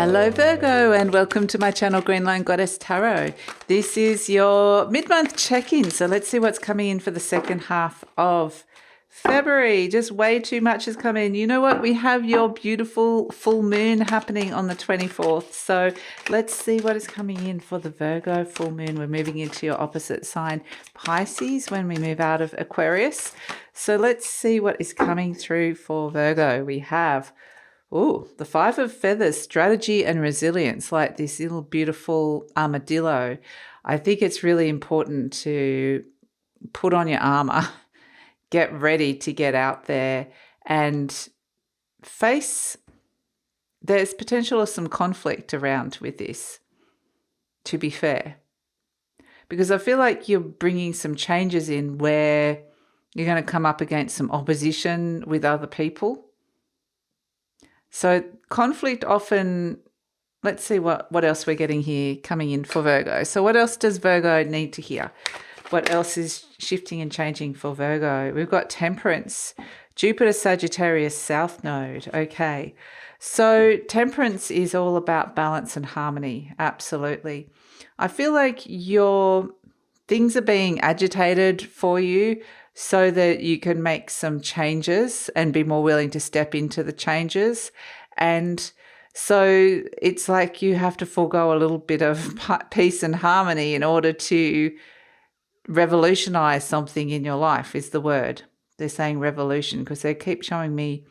Hello Virgo, and welcome to my channel GreenLion Goddess Tarot. This is your mid-month check-in, so let's see what's coming in for the second half of February. Just way too much has come in. You know what? We have your beautiful full moon happening on the 24th. So let's see what is coming in for the Virgo full moon. We're moving into your opposite sign, Pisces, when we move out of Aquarius. So let's see what is coming through for Virgo. We have the Five of Feathers, strategy and resilience, like this little beautiful armadillo. I think it's really important to put on your armor, get ready to get out there and face, there's potential of some conflict around with this, to be fair. Because I feel like you're bringing some changes in where you're going to come up against some opposition with other people. So conflict often, let's see what else we're getting here coming in for Virgo. So what else does Virgo need to hear? What else is shifting and changing for Virgo? We've got Temperance, Jupiter, Sagittarius, South Node. Okay. So Temperance is all about balance and harmony. Absolutely. I feel like your things are being agitated for you so that you can make some changes and be more willing to step into the changes. And so it's like you have to forego a little bit of peace and harmony in order to revolutionize something in your life is the word. They're saying revolution because they keep showing me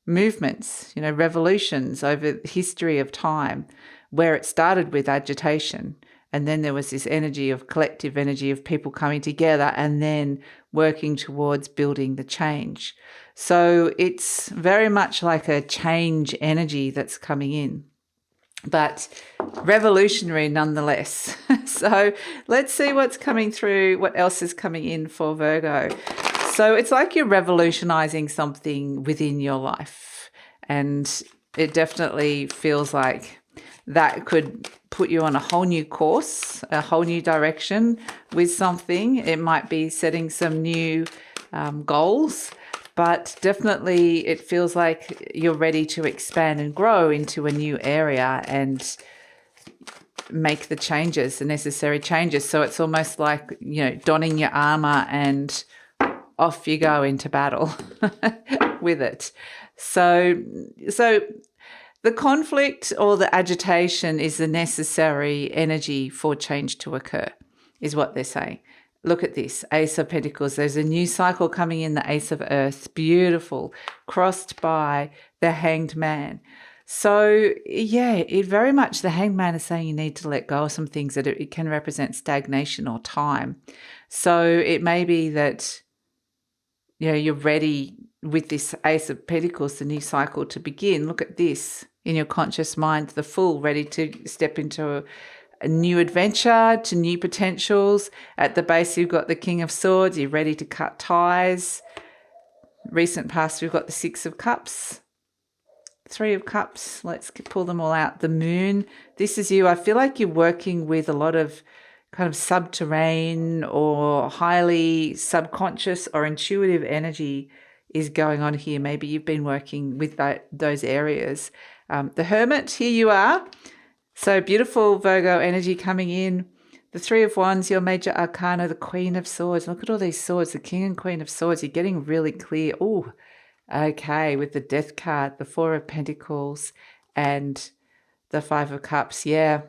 movements, revolutions over the history of time where it started with agitation. And then there was this energy of collective energy of people coming together and then working towards building the change. So it's very much like a change energy that's coming in, but revolutionary nonetheless. So let's see what's coming through, what else is coming in for Virgo. So it's like you're revolutionizing something within your life, and it definitely feels like that could put you on a whole new course, a whole new direction with something. It might be setting some new goals, but definitely it feels like you're ready to expand and grow into a new area and make the changes, the necessary changes. So it's almost like, donning your armor and off you go into battle with it. So the conflict or the agitation is the necessary energy for change to occur, is what they're saying. Look at this, Ace of Pentacles. There's a new cycle coming in, the Ace of Earth. Beautiful, crossed by the Hanged Man. So, yeah, it very much, the Hanged Man is saying you need to let go of some things that it can represent stagnation or time. So it may be that, you're ready with this Ace of Pentacles, the new cycle to begin. Look at this in your conscious mind, the Fool, ready to step into a new adventure, to new potentials. At the base, you've got the King of Swords. You're ready to cut ties. Recent past, we've got the Six of Cups, Three of Cups. Let's pull them all out. The Moon. This is you. I feel like you're working with a lot of kind of subterranean or highly subconscious or intuitive energy is going on here. Maybe you've been working with those areas. The Hermit, here you are. So beautiful Virgo energy coming in. The Three of Wands, your major arcana, the Queen of Swords. Look at all these swords, the King and Queen of Swords. You're getting really clear. Oh, okay, with the Death card, the Four of Pentacles and the Five of Cups. Yeah.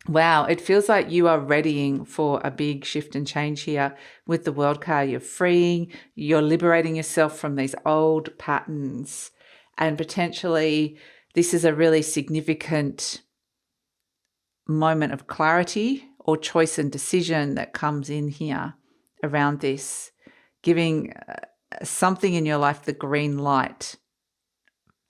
Wow, it feels like you are readying for a big shift and change here with the World card. You're freeing, you're liberating yourself from these old patterns, and potentially this is a really significant moment of clarity or choice and decision that comes in here around this, giving something in your life the green light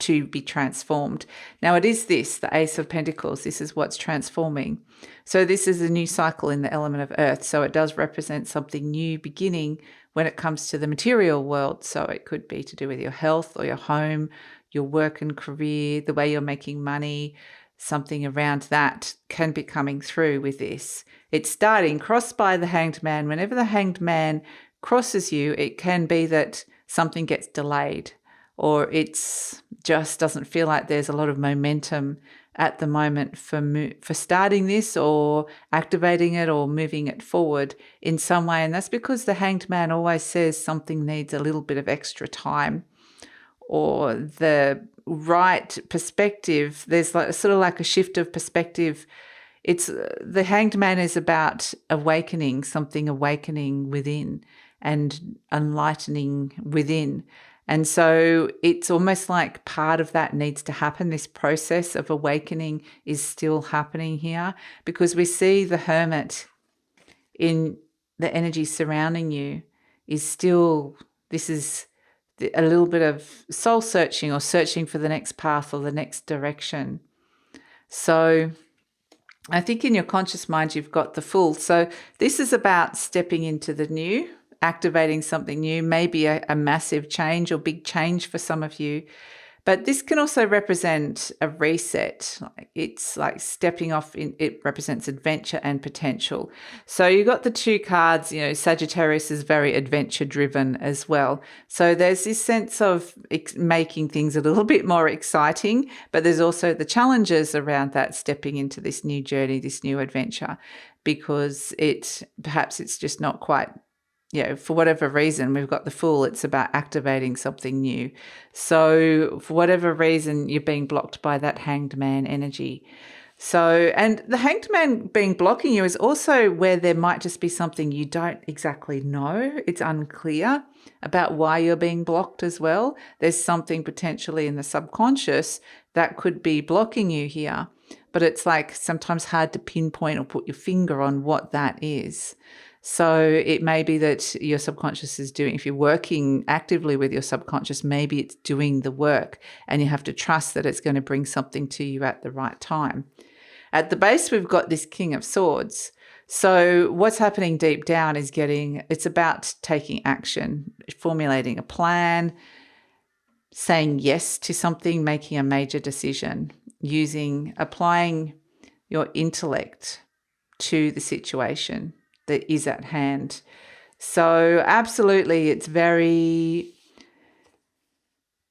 to be transformed. Now it is this, the Ace of Pentacles. This is what's transforming. So this is a new cycle in the element of Earth. So it does represent something new beginning when it comes to the material world. So it could be to do with your health or your home, your work and career, the way you're making money. Something around that can be coming through with this. It's starting crossed by the Hanged Man. Whenever the Hanged Man crosses you, it can be that something gets delayed, or it's just doesn't feel like there's a lot of momentum at the moment for starting this or activating it or moving it forward in some way. And that's because the Hanged Man always says something needs a little bit of extra time or the right perspective. There's like sort of like a shift of perspective. It's the Hanged Man is about awakening, something awakening within and enlightening within. And so it's almost like part of that needs to happen. This process of awakening is still happening here because we see the Hermit in the energy surrounding you is still, this is a little bit of soul searching or searching for the next path or the next direction. So I think in your conscious mind, you've got the Fool. So this is about stepping into the new, activating something new, maybe a massive change or big change for some of you. But this can also represent a reset. It's like stepping off. It represents adventure and potential. So you got the two cards, Sagittarius is very adventure driven as well. So there's this sense of making things a little bit more exciting, but there's also the challenges around that, stepping into this new journey, this new adventure, because perhaps it's just not quite, for whatever reason, we've got the Fool. It's about activating something new. So for whatever reason, you're being blocked by that Hanged Man energy. So, and the Hanged Man being blocking you is also where there might just be something you don't exactly know. It's unclear about why you're being blocked as well. There's something potentially in the subconscious that could be blocking you here, but it's like sometimes hard to pinpoint or put your finger on what that is. So it may be that your subconscious is doing, if you're working actively with your subconscious, maybe it's doing the work and you have to trust that it's going to bring something to you at the right time. At the base, we've got this King of Swords. So what's happening deep down is it's about taking action, formulating a plan, saying yes to something, making a major decision, applying your intellect to the situation that is at hand. So absolutely, it's very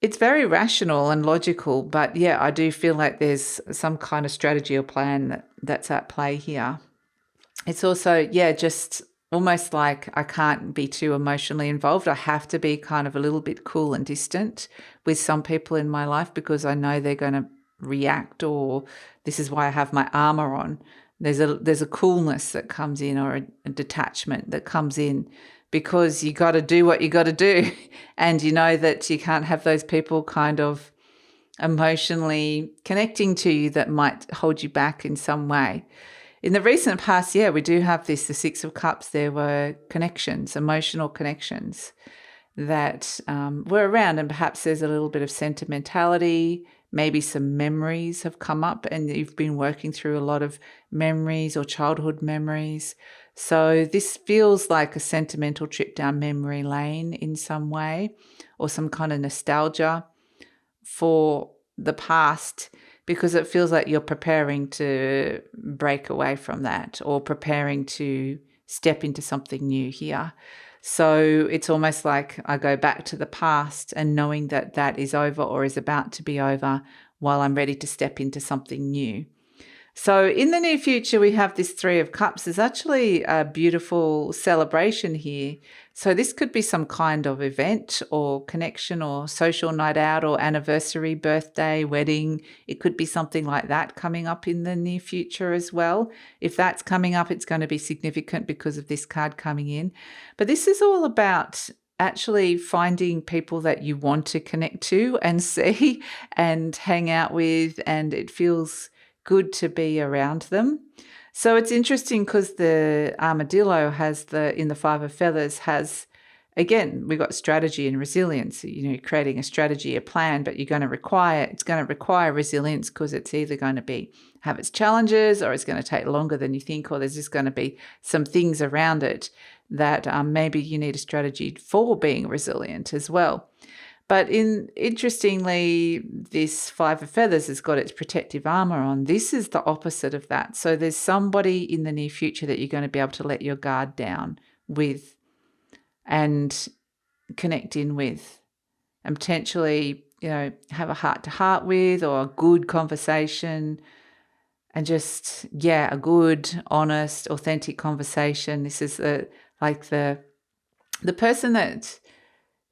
rational and logical, but yeah, I do feel like there's some kind of strategy or plan that's at play here. It's also, just almost like I can't be too emotionally involved. I have to be kind of a little bit cool and distant with some people in my life because I know they're going to react, or this is why I have my armor on. There's a coolness that comes in, or a detachment that comes in, because you got to do what you got to do. And you know that you can't have those people kind of emotionally connecting to you that might hold you back in some way. In the recent past, we do have the Six of Cups. There were connections, emotional connections that were around, and perhaps there's a little bit of sentimentality. Maybe some memories have come up and you've been working through a lot of memories or childhood memories. So this feels like a sentimental trip down memory lane in some way, or some kind of nostalgia for the past, because it feels like you're preparing to break away from that or preparing to step into something new here. So it's almost like I go back to the past and knowing that that is over or is about to be over while I'm ready to step into something new. So in the near future, we have this Three of Cups. There's actually a beautiful celebration here. So this could be some kind of event or connection or social night out or anniversary, birthday, wedding. It could be something like that coming up in the near future as well. If that's coming up, it's going to be significant because of this card coming in. But this is all about actually finding people that you want to connect to and see and hang out with, and it feels good to be around them. So it's interesting because the armadillo in the Five of Feathers has, again, we've got strategy and resilience, creating a strategy, a plan, but it's going to require resilience, because it's either going to have its challenges, or it's going to take longer than you think, or there's just going to be some things around it that maybe you need a strategy for being resilient as well. But interestingly, this Five of Feathers has got its protective armor on. This is the opposite of that. So there's somebody in the near future that you're going to be able to let your guard down with and connect in with, and potentially, have a heart-to-heart with, or a good conversation and just, yeah, a good, honest, authentic conversation. This is the person that,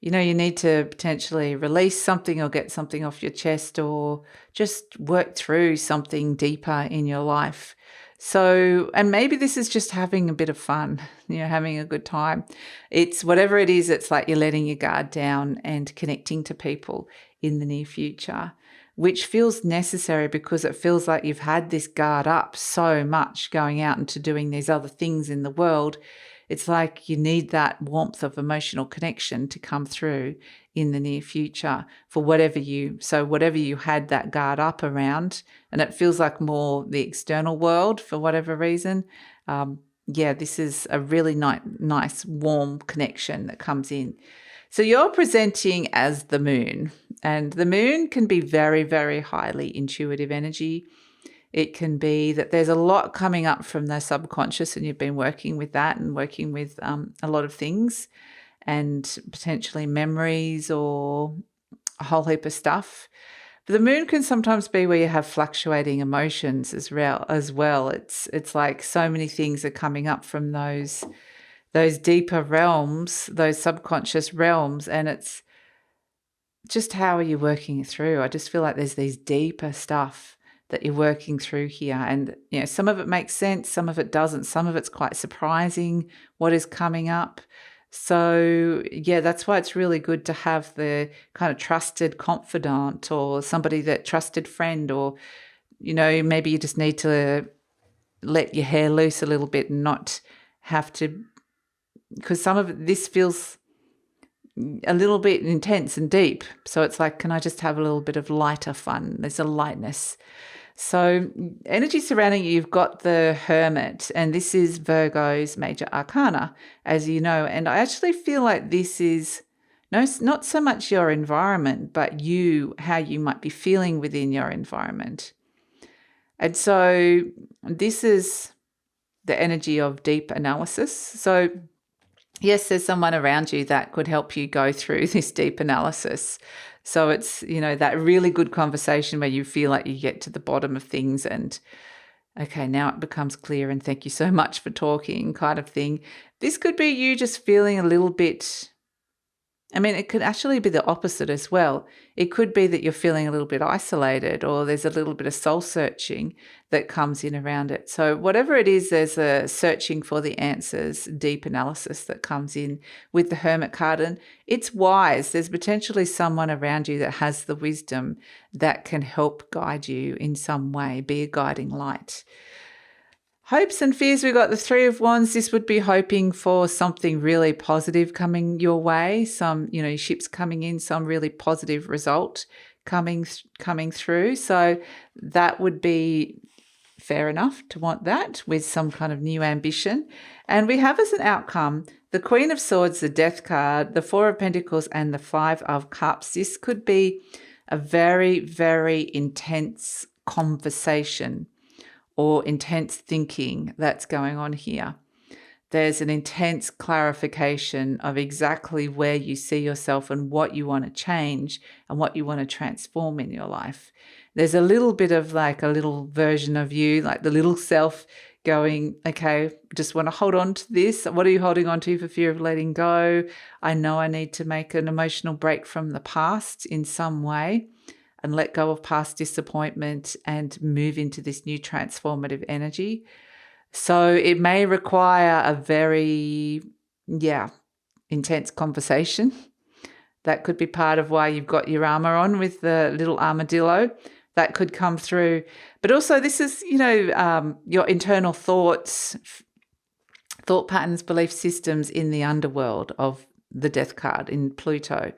you know, you need to potentially release something or get something off your chest or just work through something deeper in your life. So, and maybe this is just having a bit of fun, you know, having a good time. It's whatever it is, it's like you're letting your guard down and connecting to people in the near future, which feels necessary because it feels like you've had this guard up so much going out into doing these other things in the world. It's like you need that warmth of emotional connection to come through in the near future for whatever you had that guard up around, and it feels like more the external world for whatever reason. This is a really nice, warm connection that comes in. So you're presenting as the moon, and the moon can be very, very highly intuitive energy. It can be that there's a lot coming up from the subconscious and you've been working with that and working with a lot of things and potentially memories or a whole heap of stuff. But the moon can sometimes be where you have fluctuating emotions as well. It's like so many things are coming up from those deeper realms, those subconscious realms, and it's just how are you working it through? I just feel like there's these deeper stuff that you're working through here. And, you know, some of it makes sense, some of it doesn't, some of it's quite surprising what is coming up. So, yeah, that's why it's really good to have the kind of trusted confidant or somebody that trusted friend, or, you know, maybe you just need to let your hair loose a little bit and not have to, because some of this feels a little bit intense and deep. So it's like, can I just have a little bit of lighter fun? There's a lightness. So energy surrounding you, you've got the Hermit, and this is Virgo's major arcana, as you know. And I actually feel like this is not so much your environment, but how you might be feeling within your environment. And so this is the energy of deep analysis. So yes, there's someone around you that could help you go through this deep analysis. So it's, you know, that really good conversation where you feel like you get to the bottom of things and, okay, now it becomes clear and thank you so much for talking kind of thing. This could be you just feeling a little bit, I mean, it could actually be the opposite as well. It could be that you're feeling a little bit isolated, or there's a little bit of soul searching that comes in around it. So whatever it is, there's a searching for the answers, deep analysis that comes in with the Hermit card. And it's wise. There's potentially someone around you that has the wisdom that can help guide you in some way, be a guiding light. Hopes and fears, we've got the Three of Wands. This would be hoping for something really positive coming your way, some, you know, ships coming in, some really positive result coming through. So that would be fair enough to want that with some kind of new ambition. And we have as an outcome the Queen of Swords, the Death card, the Four of Pentacles, and the Five of Cups. This could be a very, very intense conversation or intense thinking that's going on here. There's an intense clarification of exactly where you see yourself and what you want to change and what you want to transform in your life. There's a little bit of like a little version of you, like the little self going, okay, just want to hold on to this. What are you holding on to for fear of letting go? I know I need to make an emotional break from the past in some way and let go of past disappointment and move into this new transformative energy. So it may require a very, intense conversation. That could be part of why you've got your armor on with the little armadillo. That could come through. But also this is, your internal thoughts, thought patterns, belief systems in the underworld of the Death card in Pluto.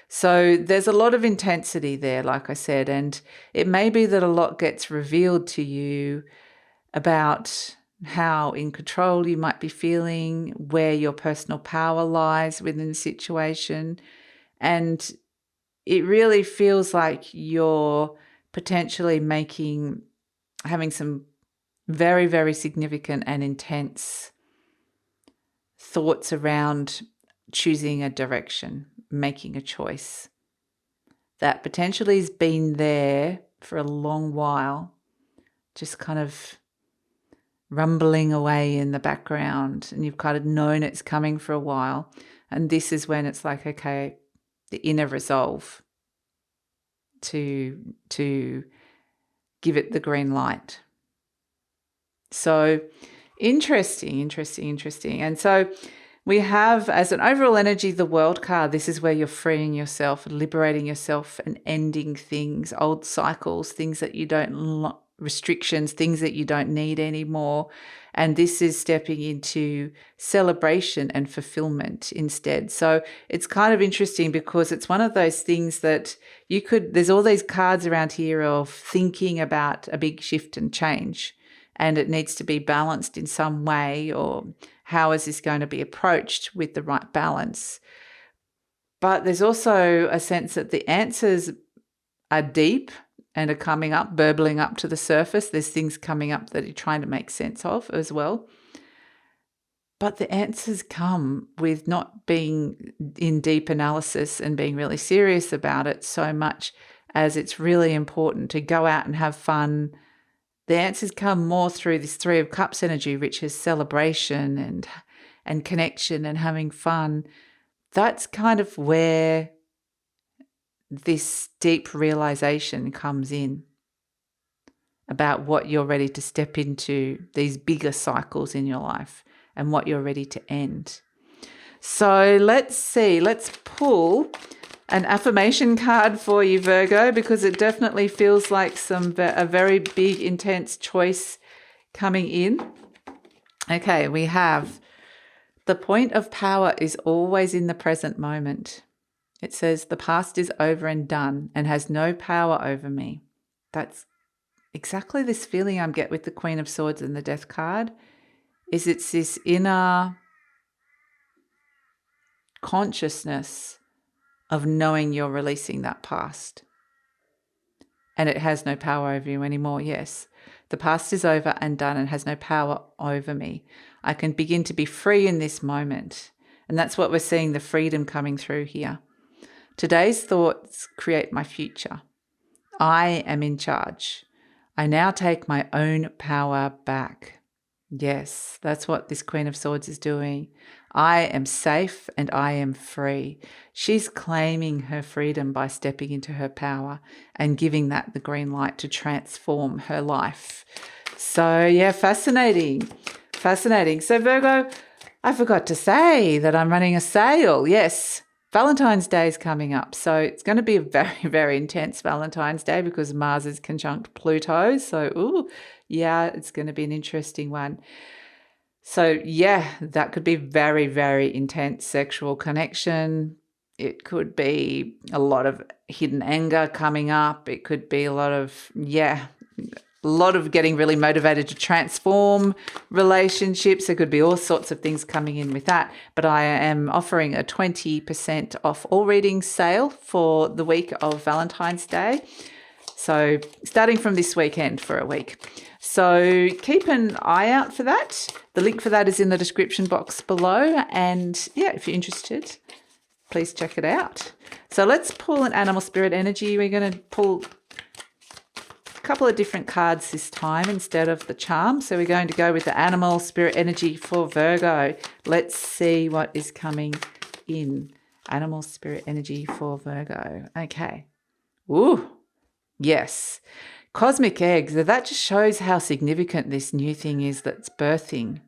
So there's a lot of intensity there, like I said, and it may be that a lot gets revealed to you about how in control you might be feeling, where your personal power lies within the situation. And it really feels like you're potentially having some very, very significant and intense thoughts around choosing a direction, making a choice that potentially has been there for a long while, just kind of rumbling away in the background, and you've kind of known it's coming for a while. And this is when it's like, okay, the inner resolve to give it the green light. So interesting. And so we have, as an overall energy, the World card. This is where you're freeing yourself, liberating yourself, and ending things, old cycles, things that you don't, restrictions, things that you don't need anymore. And this is stepping into celebration and fulfillment instead. So it's kind of interesting because it's one of those things that there's all these cards around here of thinking about a big shift and change, and it needs to be balanced in some way, or how is this going to be approached with the right balance? But there's also a sense that the answers are deep and are coming up, burbling up to the surface. There's things coming up that you're trying to make sense of as well. But the answers come with not being in deep analysis and being really serious about it so much as it's really important to go out and have fun. The answers come more through this Three of Cups energy, which is celebration and connection and having fun. That's kind of where this deep realization comes in about what you're ready to step into, these bigger cycles in your life, and what you're ready to end. So let's pull an affirmation card for you, Virgo, because it definitely feels like a very big, intense choice coming in. Okay, we have the point of power is always in the present moment. It says the past is over and done and has no power over me. That's exactly this feeling I get with the Queen of Swords and the Death card. It's this inner consciousness of knowing you're releasing that past. And it has no power over you anymore, yes. The past is over and done and has no power over me. I can begin to be free in this moment. And that's what we're seeing, the freedom coming through here. Today's thoughts create my future. I am in charge. I now take my own power back. Yes, that's what this Queen of Swords is doing. I am safe and I am free. She's claiming her freedom by stepping into her power and giving that the green light to transform her life. So yeah, fascinating. So Virgo, I forgot to say that I'm running a sale. Yes, Valentine's Day is coming up. So it's going to be a very, very intense Valentine's Day because Mars is conjunct Pluto. So, it's going to be an interesting one. So, that could be very, very intense sexual connection. It could be a lot of hidden anger coming up. It could be a lot of getting really motivated to transform relationships. There could be all sorts of things coming in with that. But I am offering a 20% off all readings sale for the week of Valentine's Day. So starting from this weekend for a week. So keep an eye out for that. The link for that is in the description box below. And if you're interested, please check it out. So let's pull an animal spirit energy. We're going to pull a couple of different cards this time instead of the charm. So we're going to go with the animal spirit energy for Virgo. Let's see what is coming in. Animal spirit energy for Virgo. Okay. Ooh, yes. Cosmic eggs. That just shows how significant this new thing is that's birthing.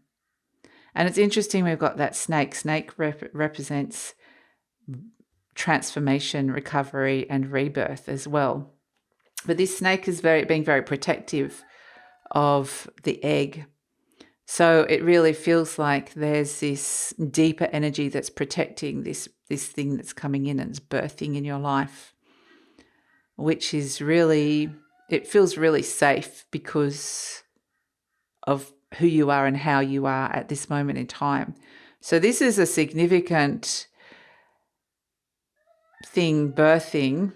And it's interesting we've got that snake. Snake represents transformation, recovery, and rebirth as well. But this snake is being very protective of the egg. So it really feels like there's this deeper energy that's protecting this thing that's coming in and it's birthing in your life, which is really, it feels really safe because of who you are and how you are at this moment in time. So this is a significant thing birthing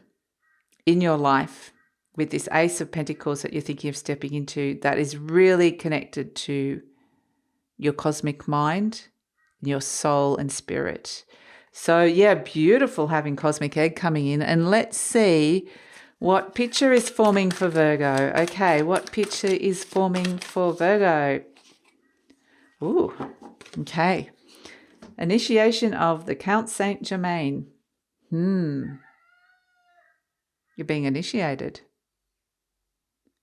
in your life with this Ace of Pentacles that you're thinking of stepping into, that is really connected to your cosmic mind, your soul and spirit. So beautiful having cosmic egg coming in. And let's see What picture is forming for Virgo? Okay, what picture is forming for Virgo? Ooh, okay. Initiation of the Count Saint Germain. You're being initiated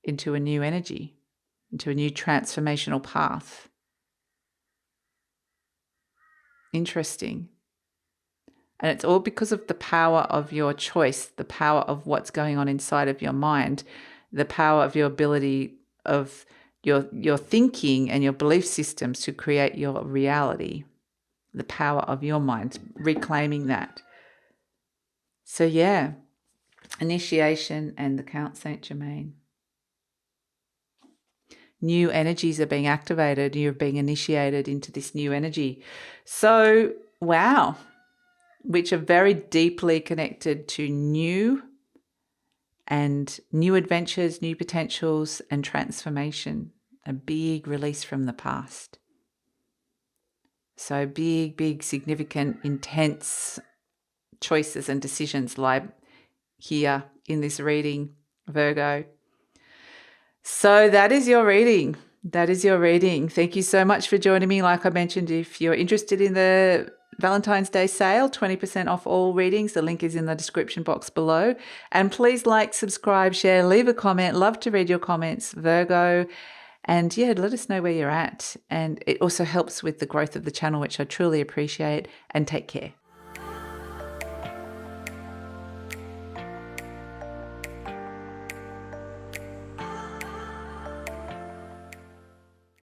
into a new energy, into a new transformational path. Interesting. And it's all because of the power of your choice, the power of what's going on inside of your mind, the power of your ability of your thinking and your belief systems to create your reality, the power of your mind, reclaiming that. So yeah, initiation and the Count Saint Germain. New energies are being activated. You're being initiated into this new energy. So, wow. Which are very deeply connected to new adventures, new potentials, and transformation. A big release from the past. So big, significant, intense choices and decisions lie here in this reading, Virgo. So that is your reading. That is your reading. Thank you so much for joining me. Like I mentioned, if you're interested in the Valentine's Day sale, 20% off all readings. The link is in the description box below. And please like, subscribe, share, leave a comment. Love to read your comments, Virgo. And yeah, let us know where you're at. And it also helps with the growth of the channel, which I truly appreciate. And take care.